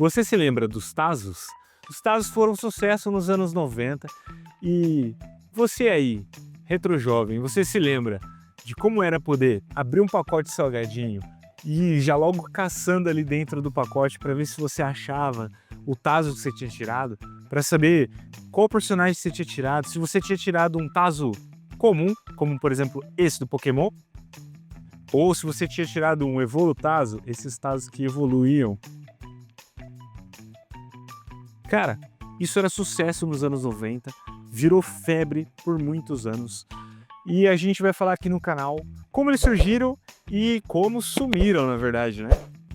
Você se lembra dos Tazos? Os Tazos foram um sucesso nos anos 90 e você aí, retrojovem, você se lembra de como era poder abrir um pacote de salgadinho e ir já logo caçando ali dentro do pacote para ver se você achava o Tazo que você tinha tirado, para saber qual personagem você tinha tirado, se você tinha tirado um Tazo comum, como por exemplo esse do Pokémon, ou se você tinha tirado um Evolutazo, esses Tazos que evoluíam. Cara, isso era sucesso nos anos 90, virou febre por muitos anos. E a gente vai falar aqui no canal como eles surgiram e como sumiram, na verdade, né?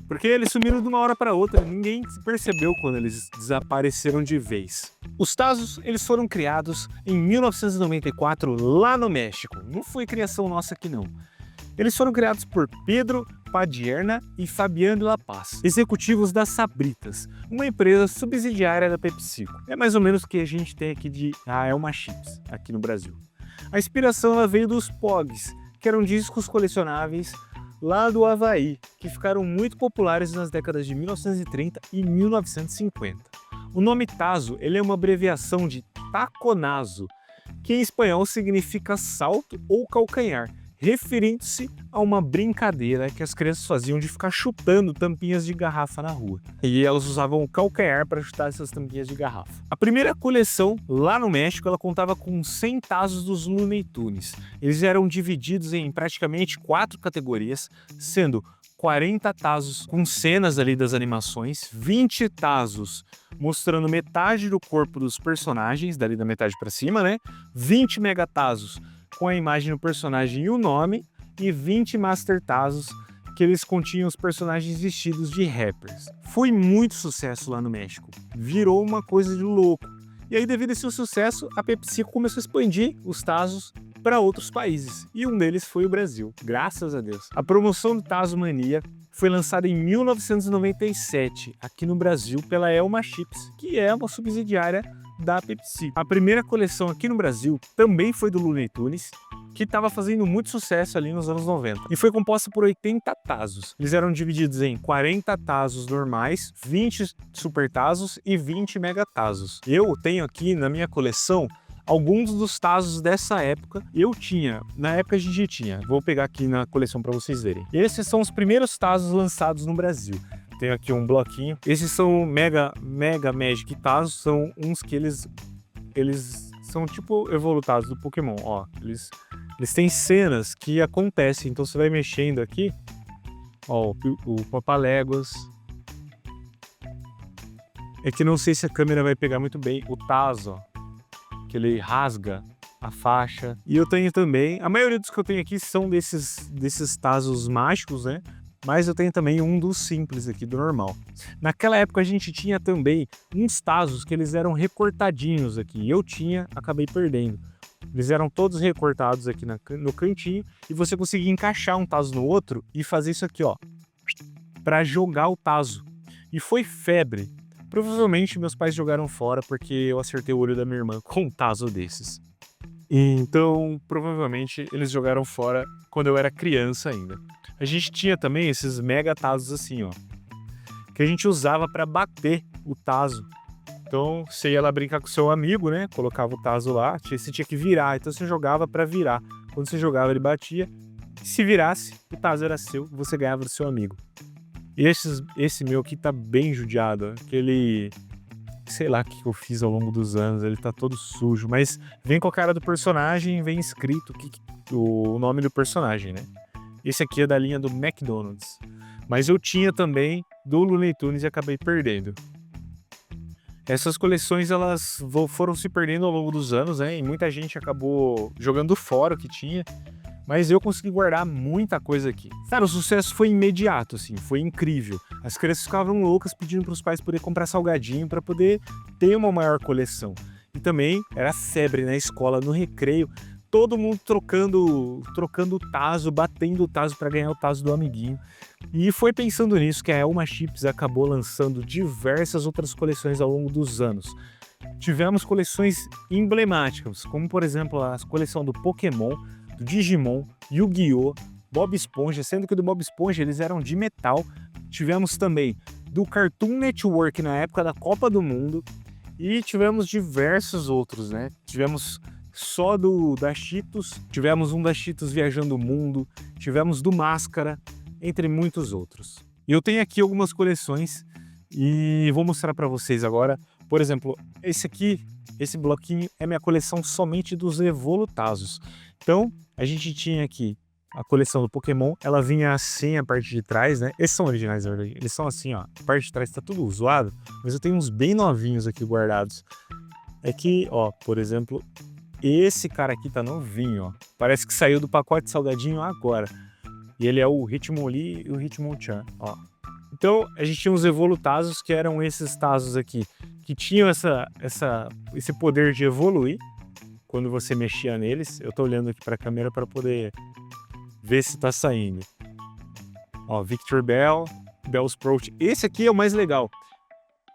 Porque eles sumiram de uma hora para outra, ninguém percebeu quando eles desapareceram de vez. Os Tazos, eles foram criados em 1994 lá no México. Não foi criação nossa aqui não. Eles foram criados por Pedro Padierna e Fabiano de La Paz, executivos da Sabritas, uma empresa subsidiária da PepsiCo. É mais ou menos o que a gente tem aqui de Elma Chips, aqui no Brasil. A inspiração ela veio dos Pogs, que eram discos colecionáveis lá do Havaí, que ficaram muito populares nas décadas de 1930 e 1950. O nome Tazo ele é uma abreviação de taconazo, que em espanhol significa salto ou calcanhar, referindo-se a uma brincadeira que as crianças faziam de ficar chutando tampinhas de garrafa na rua. E elas usavam o calcanhar para chutar essas tampinhas de garrafa. A primeira coleção, lá no México, ela contava com 100 Tazos dos Looney Tunes. Eles eram divididos em praticamente 4 categorias, sendo 40 Tazos com cenas ali das animações, 20 Tazos mostrando metade do corpo dos personagens, dali da metade para cima, né? 20 Megatazos com a imagem do personagem e o nome, e 20 Master Tazos, que eles continham os personagens vestidos de rappers. Foi muito sucesso lá no México, virou uma coisa de louco. E aí, devido a esse sucesso, a PepsiCo começou a expandir os Tazos para outros países, e um deles foi o Brasil, graças a Deus. A promoção do Tazo Mania foi lançada em 1997, aqui no Brasil, pela Elma Chips, que é uma subsidiária da PepsiCo. A primeira coleção aqui no Brasil também foi do Looney Tunes, que estava fazendo muito sucesso ali nos anos 90. E foi composta por 80 Tazos. Eles eram divididos em 40 Tazos normais, 20 Super Tazos e 20 Mega Tazos. Eu tenho aqui na minha coleção alguns dos Tazos dessa época. Eu tinha, na época a gente tinha, vou pegar aqui na coleção para vocês verem. Esses são os primeiros Tazos lançados no Brasil. Tenho aqui um bloquinho. Esses são Mega Magic Tazos, são uns que eles são tipo evolutados do Pokémon, ó. Eles têm cenas que acontecem, então você vai mexendo aqui, ó, o Papaléguas. É que não sei se a câmera vai pegar muito bem o Tazo, ó, que ele rasga a faixa. E eu tenho também, a maioria dos que eu tenho aqui são desses Tazos mágicos, né? Mas eu tenho também um dos simples aqui, do normal. Naquela época a gente tinha também uns Tazos que eles eram recortadinhos aqui. Eu tinha, acabei perdendo. Eles eram todos recortados aqui no cantinho e você conseguia encaixar um Tazo no outro e fazer isso aqui, ó, para jogar o Tazo. E foi febre. Provavelmente meus pais jogaram fora porque eu acertei o olho da minha irmã com um Tazo desses. Então, provavelmente eles jogaram fora quando eu era criança ainda. A gente tinha também esses Mega Tazos assim, ó, que a gente usava para bater o Tazo. Então, você ia lá brincar com o seu amigo, né? Colocava o Tazo lá, você tinha que virar. Então, você jogava para virar. Quando você jogava, ele batia. E se virasse, o Tazo era seu, você ganhava do seu amigo. E esse meu aqui tá bem judiado, ó, aquele... Sei lá o que eu fiz ao longo dos anos, ele tá todo sujo, mas vem com a cara do personagem, vem escrito o nome do personagem, né? Esse aqui é da linha do McDonald's, mas eu tinha também do Looney Tunes e acabei perdendo. Essas coleções elas foram se perdendo ao longo dos anos, né? E muita gente acabou jogando fora o que tinha, mas eu consegui guardar muita coisa aqui. Cara, o sucesso foi imediato, assim, foi incrível. As crianças ficavam loucas pedindo para os pais poderem comprar salgadinho para poder ter uma maior coleção. E também era febre na escola, no recreio, todo mundo trocando o Tazo, batendo o Tazo para ganhar o Tazo do amiguinho. E foi pensando nisso que a Elma Chips acabou lançando diversas outras coleções ao longo dos anos. Tivemos coleções emblemáticas, como por exemplo a coleção do Pokémon, do Digimon, Yu-Gi-Oh!, Bob Esponja, sendo que o do Bob Esponja eles eram de metal. Tivemos também do Cartoon Network na época da Copa do Mundo. E tivemos diversos outros, né? Tivemos só da Cheetos, tivemos um da Cheetos Viajando o Mundo, tivemos do Máscara, entre muitos outros. E eu tenho aqui algumas coleções e vou mostrar para vocês agora. Por exemplo, esse bloquinho é minha coleção somente dos Evolutazos. Então, a gente tinha aqui a coleção do Pokémon, ela vinha assim a parte de trás, né? Esses são originais, na verdade. Eles são assim, ó. A parte de trás tá tudo zoado, mas eu tenho uns bem novinhos aqui guardados. É que, ó, por exemplo, esse cara aqui tá novinho, ó. Parece que saiu do pacote salgadinho agora. E ele é o Hitmonlee e o Hitmonchan, ó. Então, a gente tinha uns Evolutazos, que eram esses Tazos aqui, que tinham esse poder de evoluir quando você mexia neles. Eu tô olhando aqui pra câmera para poder ver se tá saindo. Ó, Victor Bell, Bellsprout. Esse aqui é o mais legal.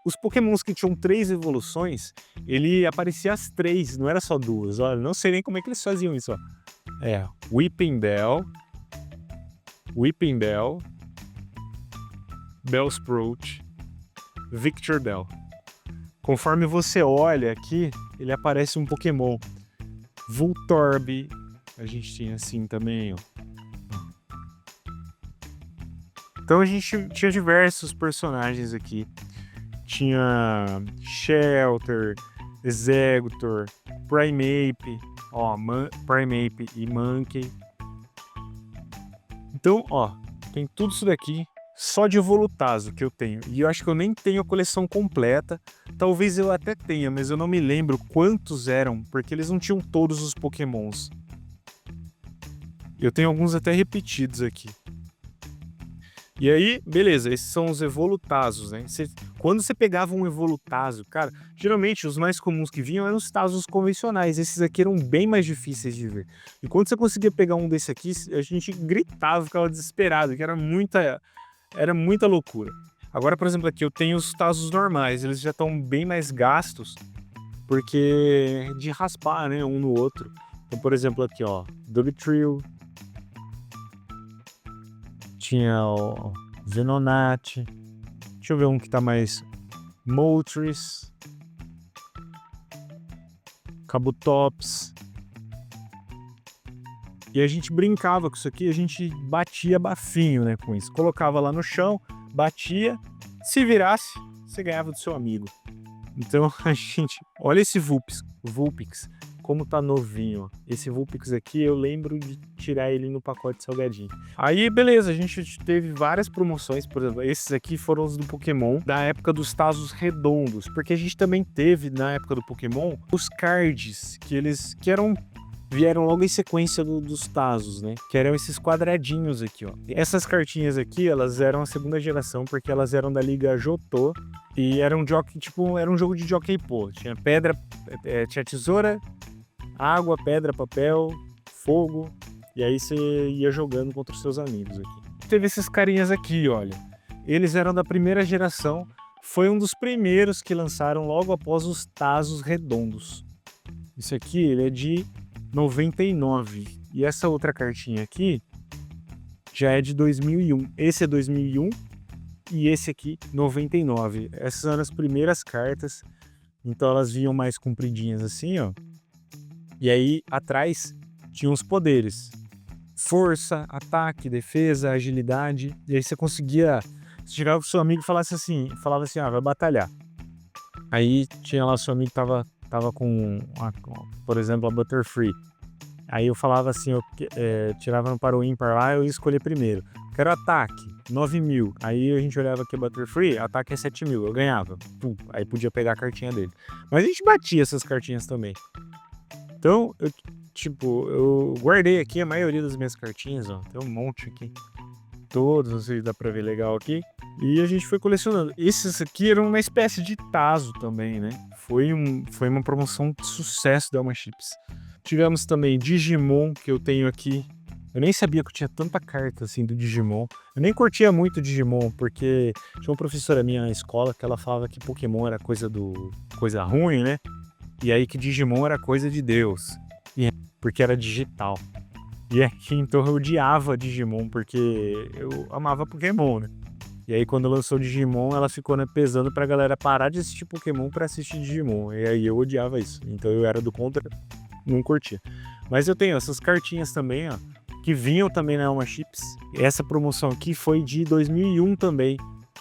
Os Pokémons que tinham 3 evoluções, ele aparecia as 3, não era só 2. Olha, não sei nem como é que eles faziam isso, ó. É, Weeping Bell, Bellsprout, Victor Bell. Conforme você olha aqui, ele aparece um Pokémon. Voltorb, a gente tinha assim também, ó. Então a gente tinha diversos personagens aqui. Tinha Shelter, Exeggutor, Primeape, ó, Primeape e Monkey. Então, ó, tem tudo isso daqui só de Evolutazo que eu tenho. E eu acho que eu nem tenho a coleção completa. Talvez eu até tenha, mas eu não me lembro quantos eram, porque eles não tinham todos os Pokémons. Eu tenho alguns até repetidos aqui. E aí, beleza, esses são os Evolutazos, né? Quando você pegava um Evolutazo, cara, geralmente os mais comuns que vinham eram os Tazos convencionais. Esses aqui eram bem mais difíceis de ver. E quando você conseguia pegar um desse aqui, a gente gritava, ficava desesperado, que era muita loucura. Agora, por exemplo, aqui eu tenho os Tazos normais, eles já estão bem mais gastos, porque de raspar, né, um no outro. Então, por exemplo, aqui, ó, Dugtrio, tinha o Venonat, deixa eu ver um que tá mais... Moltres, Kabutops. E a gente brincava com isso aqui, a gente batia bafinho, né, com isso. Colocava lá no chão, batia, se virasse, você ganhava do seu amigo. Então a gente... Olha esse Vulpix, como tá novinho. Esse Vulpix aqui, eu lembro de tirar ele no pacote salgadinho. Aí, beleza, a gente teve várias promoções, por exemplo, esses aqui foram os do Pokémon, da época dos Tazos redondos, porque a gente também teve, na época do Pokémon, os cards, vieram logo em sequência dos Tazos, né? Que eram esses quadradinhos aqui, ó. Essas cartinhas aqui, elas eram a segunda geração, porque elas eram da Liga Johto, e era um jogo de Jockey Pô. Tinha pedra, tinha tesoura, água, pedra, papel, fogo, e aí você ia jogando contra os seus amigos aqui. Teve esses carinhas aqui, olha. Eles eram da primeira geração, foi um dos primeiros que lançaram logo após os Tazos redondos. Isso aqui, ele é de 99. E essa outra cartinha aqui já é de 2001. Esse é 2001 e esse aqui 99. Essas eram as primeiras cartas. Então elas vinham mais compridinhas assim, ó. E aí atrás tinha os poderes: força, ataque, defesa, agilidade. E aí você conseguia... Você chegava pro seu amigo e falava assim, ah, vai batalhar. Aí tinha lá o seu amigo que tava com, por exemplo, a Butterfree. Aí eu falava assim, eu tirava no para o ímpar lá, eu ia escolher primeiro. Quero ataque, 9.000. Aí a gente olhava aqui a Butterfree, ataque é 7.000, eu ganhava. Pum, aí podia pegar a cartinha dele. Mas a gente batia essas cartinhas também. Então, eu guardei aqui a maioria das minhas cartinhas, ó. Tem um monte aqui. Todos, não sei se dá pra ver legal aqui. E a gente foi colecionando. Esses aqui eram uma espécie de tazo também, né? Foi uma promoção de sucesso da Elma Chips. Tivemos também Digimon, que eu tenho aqui. Eu nem sabia que eu tinha tanta carta assim do Digimon. Eu nem curtia muito Digimon, porque tinha uma professora minha na escola que ela falava que Pokémon era coisa ruim, né? E aí que Digimon era coisa de Deus. Porque era digital. E aqui, então eu odiava Digimon, porque eu amava Pokémon, né? E aí quando lançou Digimon, ela ficou, né, pesando pra galera parar de assistir Pokémon pra assistir Digimon. E aí eu odiava isso. Então eu era do contra, não curtia. Mas eu tenho essas cartinhas também, ó, que vinham também na Alma Chips. Essa promoção aqui foi de 2001 também.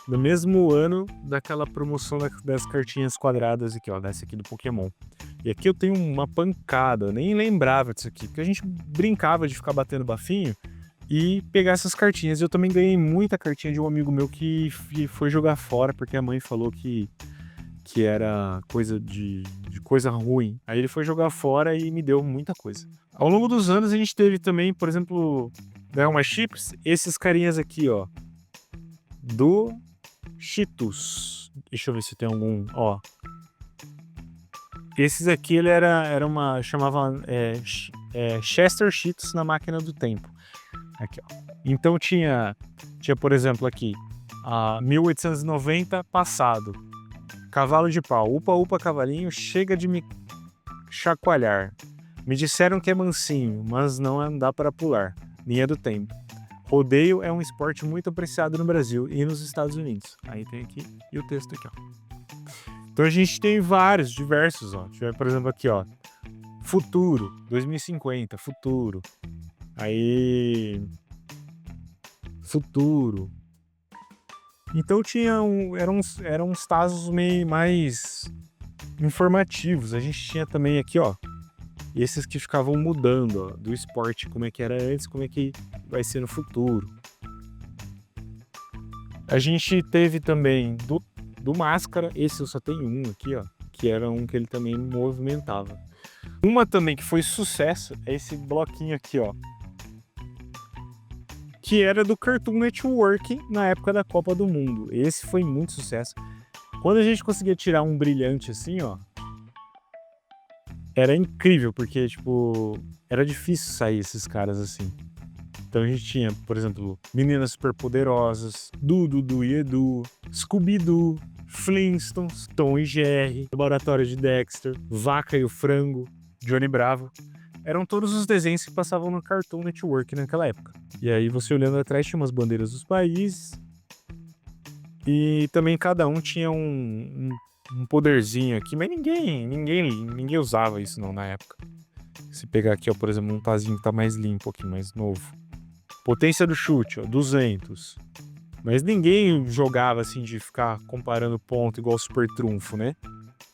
No mesmo ano daquela promoção das cartinhas quadradas aqui, ó, dessa aqui do Pokémon. E aqui eu tenho uma pancada, eu nem lembrava disso aqui, porque a gente brincava de ficar batendo bafinho e pegar essas cartinhas. Eu também ganhei muita cartinha de um amigo meu que foi jogar fora, porque a mãe falou que era coisa de coisa ruim. Aí ele foi jogar fora e me deu muita coisa. Ao longo dos anos a gente teve também, por exemplo, né, umas chips, esses carinhas aqui, ó, do Cheetos. Deixa eu ver se tem algum, ó. Esses aqui ele era uma, chamava Chester Cheetos na máquina do tempo. Aqui, ó. Então tinha por exemplo aqui, a 1890 passado. Cavalo de pau, upa upa cavalinho, chega de me chacoalhar. Me disseram que é mansinho, mas não dá para pular. Linha do tempo. Rodeio é um esporte muito apreciado no Brasil e nos Estados Unidos. Aí tem aqui e o texto aqui, ó. Então a gente tem vários, diversos, ó. Por exemplo aqui, ó. Futuro, 2050, futuro. Aí... Futuro. Então eram uns tazos meio mais informativos. A gente tinha também aqui, ó, esses que ficavam mudando, ó, do esporte, como é que era antes, como é que vai ser no futuro. A gente teve também do Máscara, esse eu só tenho um aqui, ó, que era um que ele também movimentava. Uma também que foi sucesso é esse bloquinho aqui, ó, que era do Cartoon Network na época da Copa do Mundo. Esse foi muito sucesso. Quando a gente conseguia tirar um brilhante assim, ó, era incrível, porque, tipo, era difícil sair esses caras assim. Então a gente tinha, por exemplo, Meninas Superpoderosas, Dudu e Edu, Scooby-Doo, Flintstones, Tom e Jerry, Laboratório de Dexter, Vaca e o Frango, Johnny Bravo. Eram todos os desenhos que passavam no Cartoon Network naquela época. E aí você olhando atrás tinha umas bandeiras dos países. E também cada um tinha um poderzinho aqui, mas ninguém usava isso não na época. Se pegar aqui, ó, por exemplo, um tazinho que tá mais limpo, um pouquinho mais novo. Potência do chute, ó, 200. Mas ninguém jogava assim de ficar comparando ponto igual Super Trunfo, né?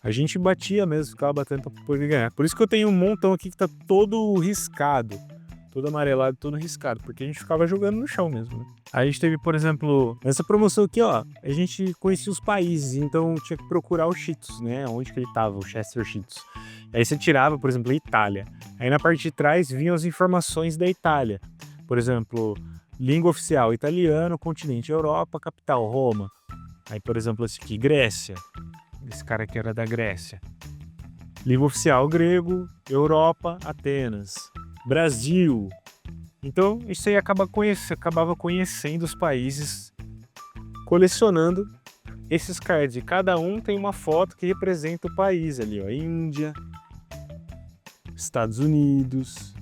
A gente batia mesmo, ficava batendo pra poder ganhar. Por isso que eu tenho um montão aqui que tá todo riscado. Todo amarelado, todo riscado. Porque a gente ficava jogando no chão mesmo, né? Aí a gente teve, por exemplo, essa promoção aqui, ó. A gente conhecia os países, então tinha que procurar o Cheetos, né? Onde que ele tava, o Chester Cheetos. Aí você tirava, por exemplo, a Itália. Aí na parte de trás vinham as informações da Itália. Por exemplo, língua oficial italiano, continente Europa, capital Roma. Aí, por exemplo, esse aqui, Grécia. Esse cara aqui era da Grécia. Língua oficial grego, Europa, Atenas. Brasil. Então, isso aí acabava conhecendo os países, colecionando esses cards. E cada um tem uma foto que representa o país ali, ó. Índia, Estados Unidos,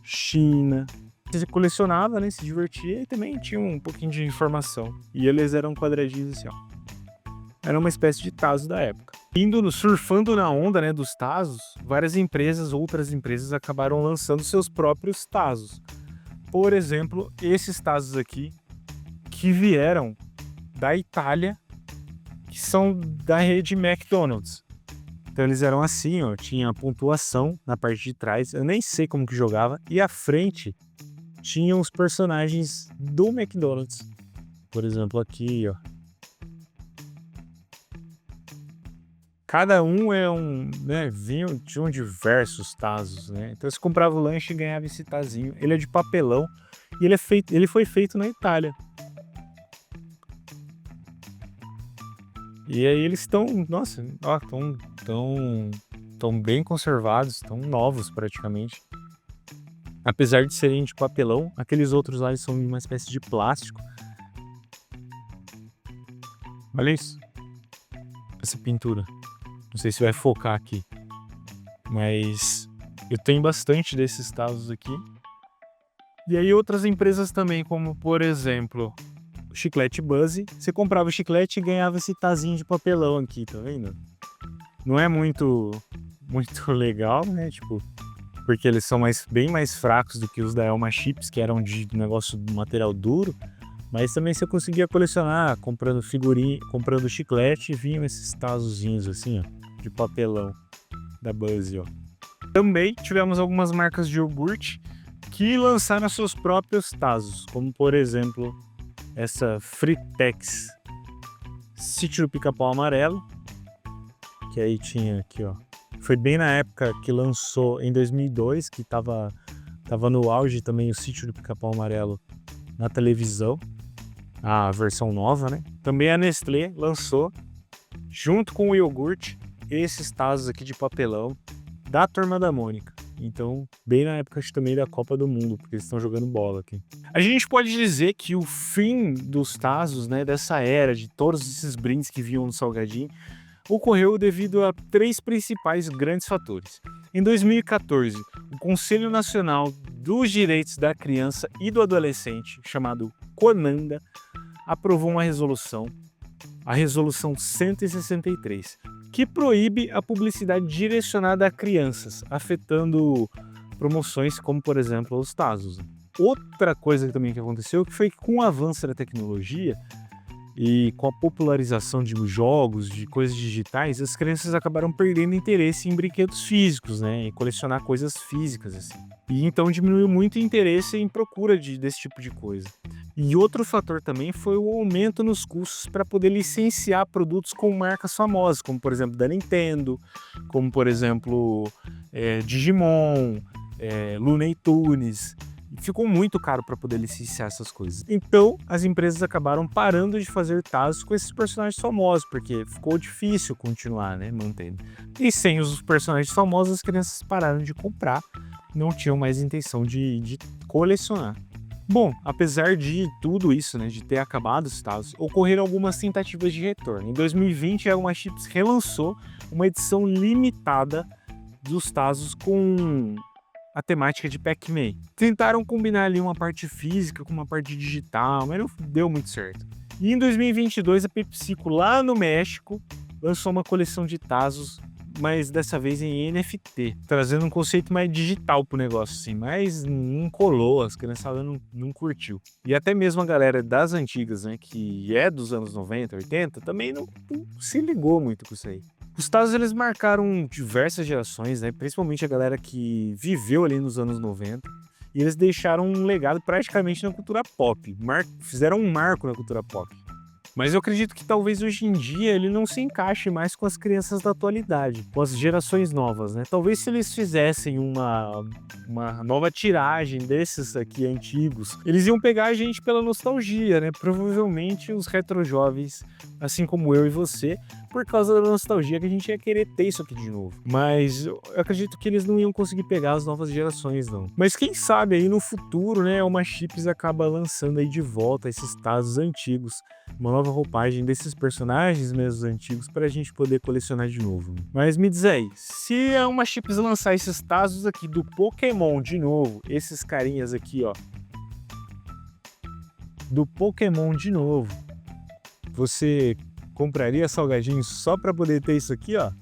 China. Você colecionava, né? Se divertia e também tinha um pouquinho de informação. E eles eram quadradinhos assim, ó. Era uma espécie de tazo da época. Surfando na onda, né, dos tazos, outras empresas acabaram lançando seus próprios tazos. Por exemplo, esses tazos aqui, que vieram da Itália, que são da rede McDonald's. Então eles eram assim, ó, tinha a pontuação na parte de trás, eu nem sei como que jogava, e à frente tinham os personagens do McDonald's. Por exemplo, aqui, ó. Cada um né, tinham diversos tazos, né? Então você comprava o lanche e ganhava esse tazinho. Ele é de papelão e ele foi feito na Itália. E aí eles estão, nossa, ó, tão bem conservados, tão novos praticamente. Apesar de serem de papelão, aqueles outros lá eles são uma espécie de plástico. Olha isso. Essa pintura. Não sei se vai focar aqui, mas eu tenho bastante desses tazos aqui. E aí outras empresas também, como por exemplo, o chiclete Buzz, você comprava o chiclete e ganhava esse tazinho de papelão aqui, tá vendo? Não é muito legal, né? Tipo, porque eles são bem mais fracos do que os da Elma Chips, que eram de negócio de material duro. Mas também você conseguia colecionar comprando figurinha, comprando chiclete, e vinham esses tazozinhos assim, ó, de papelão da Buzz, ó. Também tivemos algumas marcas de iogurte que lançaram seus próprios tazos, como por exemplo essa Fritex Sítio do Pica-Pau Amarelo, que aí tinha aqui, ó. Foi bem na época que lançou, em 2002, que tava no auge também o Sítio do Pica-Pau Amarelo na televisão, a versão nova, né? Também a Nestlé lançou, junto com o iogurte, esses tazos aqui de papelão da Turma da Mônica. Então, bem na época também da Copa do Mundo, porque eles estão jogando bola aqui. A gente pode dizer que o fim dos tazos, né, dessa era, de todos esses brindes que vinham no salgadinho, ocorreu devido a 3 principais grandes fatores. Em 2014, o Conselho Nacional dos Direitos da Criança e do Adolescente, chamado CONANDA, aprovou uma resolução, a Resolução 163, que proíbe a publicidade direcionada a crianças, afetando promoções como, por exemplo, os tazos. Outra coisa também que aconteceu foi que com o avanço da tecnologia e com a popularização de jogos, de coisas digitais, as crianças acabaram perdendo interesse em brinquedos físicos, né, em colecionar coisas físicas, assim. E então diminuiu muito o interesse em procura desse tipo de coisa. E outro fator também foi o aumento nos custos para poder licenciar produtos com marcas famosas, como por exemplo da Nintendo, como por exemplo Digimon, Looney Tunes. Ficou muito caro para poder licenciar essas coisas. Então, as empresas acabaram parando de fazer tazos com esses personagens famosos, porque ficou difícil continuar, né, mantendo. E sem os personagens famosos, as crianças pararam de comprar, não tinham mais intenção de colecionar. Bom, apesar de tudo isso, né, de ter acabado os tazos, ocorreram algumas tentativas de retorno. Em 2020, a Elma Chips relançou uma edição limitada dos tazos com a temática de Pac-Man. Tentaram combinar ali uma parte física com uma parte digital, mas não deu muito certo. E em 2022, a PepsiCo, lá no México, lançou uma coleção de tazos, mas dessa vez em NFT, trazendo um conceito mais digital pro negócio, assim, mas não colou, as criançadas não curtiu. E até mesmo a galera das antigas, né, que é dos anos 90, 80, também não se ligou muito com isso aí. Os tazos, eles marcaram diversas gerações, né? Principalmente a galera que viveu ali nos anos 90. E eles deixaram um legado praticamente na cultura pop. Fizeram um marco na cultura pop. Mas eu acredito que talvez hoje em dia ele não se encaixe mais com as crianças da atualidade, com as gerações novas, né? Talvez se eles fizessem uma nova tiragem desses aqui antigos, eles iam pegar a gente pela nostalgia, né? Provavelmente os retrojovens, assim como eu e você, por causa da nostalgia que a gente ia querer ter isso aqui de novo. Mas eu acredito que eles não iam conseguir pegar as novas gerações, não. Mas quem sabe aí no futuro, né, uma Chips acaba lançando aí de volta esses tazos antigos, uma nova roupagem desses personagens mesmo antigos pra gente poder colecionar de novo. Mas me diz aí, se a Uma Chips lançar esses tazos aqui do Pokémon de novo, esses carinhas aqui, ó, do Pokémon de novo, você compraria salgadinho só para poder ter isso aqui, ó?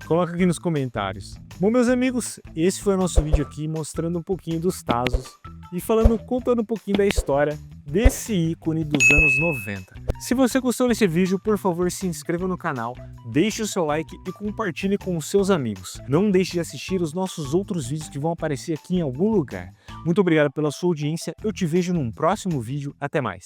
Coloca aqui nos comentários. Bom, meus amigos, esse foi o nosso vídeo aqui mostrando um pouquinho dos tazos e contando um pouquinho da história desse ícone dos anos 90. Se você gostou desse vídeo, por favor, se inscreva no canal, deixe o seu like e compartilhe com os seus amigos. Não deixe de assistir os nossos outros vídeos que vão aparecer aqui em algum lugar. Muito obrigado pela sua audiência, eu te vejo num próximo vídeo, até mais.